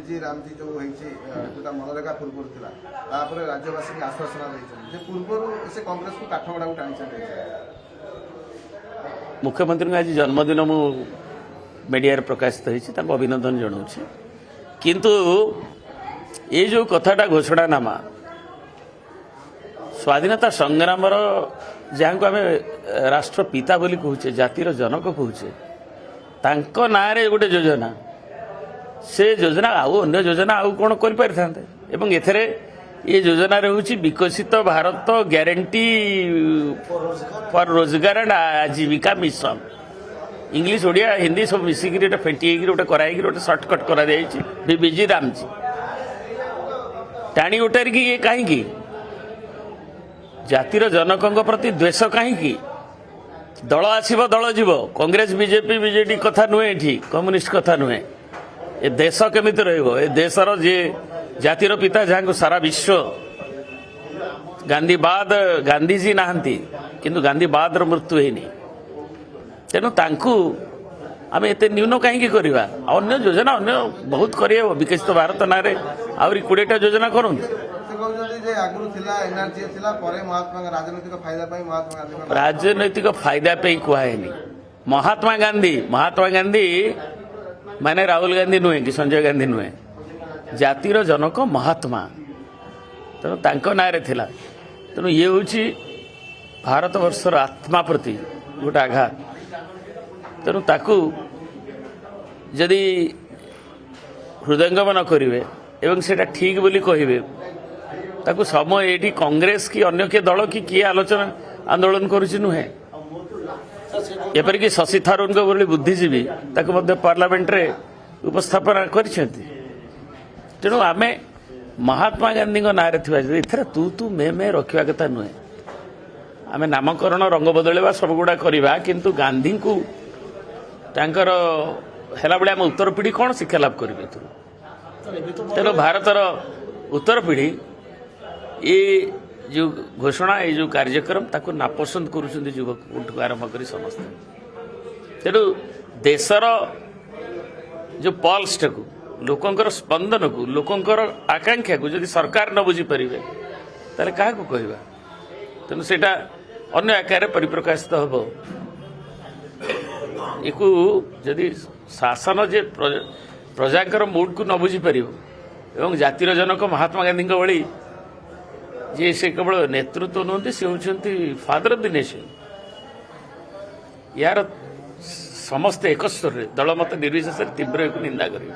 Busy ରାମजी जो जोटा मनरेगा पूर्व राज्यवासी आश्वासन देते पूर्व से कांग्रेस को काठगड़ा को टाणी मुख्यमंत्री आज जन्मदिन मु मीडिया प्रकाशित होती अभिनंदन जनाऊँ किंतु ये जो कथाटा घोषणानामा स्वाधीनता संग्राम जहाँ को आम राष्ट्रपिता बोली कहूचे जातिर जनक कहूचे तांको नारे गोटे योजना से योजना आउ अन्य योजना आउ कौन कर एथरे ये योजना रोचे विकसित भारत ग्यारंटी फॉर रोजगार एंड आजीविका मिशन इंग्लिश ओडिया हिंदी सब मिसिक फेंटी गोटे कराई गोटे सर्टकट कर बिजी रामजी टाणी उठार कि ये कहीं जातिर जनकों प्रति द्वेष कहीं दल आसब दल जीव कांग्रेस बीजेपी बीजेडी कथा नुहे ये कम्युनिस्ट कथा नुहे ए देश केमिति रहिबो ए देशर जे जातिर पिता जहाँ को सारा विश्व गांधीवाद गांधीजी नहांती किंतु गांधीवाद मृत्यु होनी तेणु तांकु आम एत न्यून कहीं करवा अन्य योजना अन्य बहुत कर विकसित भारत ना आहरी 20टा योजना करूँ राजनैतिक फायदा कहनी महात्मा गांधी माने राहुल गांधी नुहे कि संजय गांधी नुहे जातिर जनक महात्मा तेणु तांको नारे थिला तेणु ये हूँ भारत वर्षर आत्मा प्रति गोटे आघात तेणु ताकू जदि हृदयंगम न करेंगे एवं सेटा ठीक बोली कहे ताकू समय ये कांग्रेस की अन्य किए दल कि किए आलोचना आंदोलन करुच्ची नुहे एपरिक शशि थारूर भली बुद्धिजीवी पार्लियामेंट रे उपस्थापन कर तेणु आम महात्मा गांधी नारे थी तू तू मे रखा कथा नुहे आम नामकरण रंग बदलवा सब गुड़ा करवा किंतु गांधी को तांकर हेला बेले आम उत्तर पीढ़ी कौन शिक्षा लाभ करेंगे तेणु भारतर उत्तर पीढ़ी ये जो घोषणा ये जो कार्यक्रम ताको नापसंद करुछंदी युवक आरंभ कर समस्त तेणु देशर जो पल्स को लोकंकर स्पंदन को लोकंकर आकांक्षा को जदि सरकार न बुझी पारे ताले क्या कहवा तेणु सेटा अन्य आकार परिप्रकाशित हम एकू जदि शासन जे प्रजाकर मूड को न बुझी पार एवं जातिर जनक महात्मा गांधी भली जे से केवल नेतृत्व नुहति से होती फादर ऑफ द नेशन यार समस्ते एक स्वर दल मत निर्विशेष तीव्र निंदा करेंगे।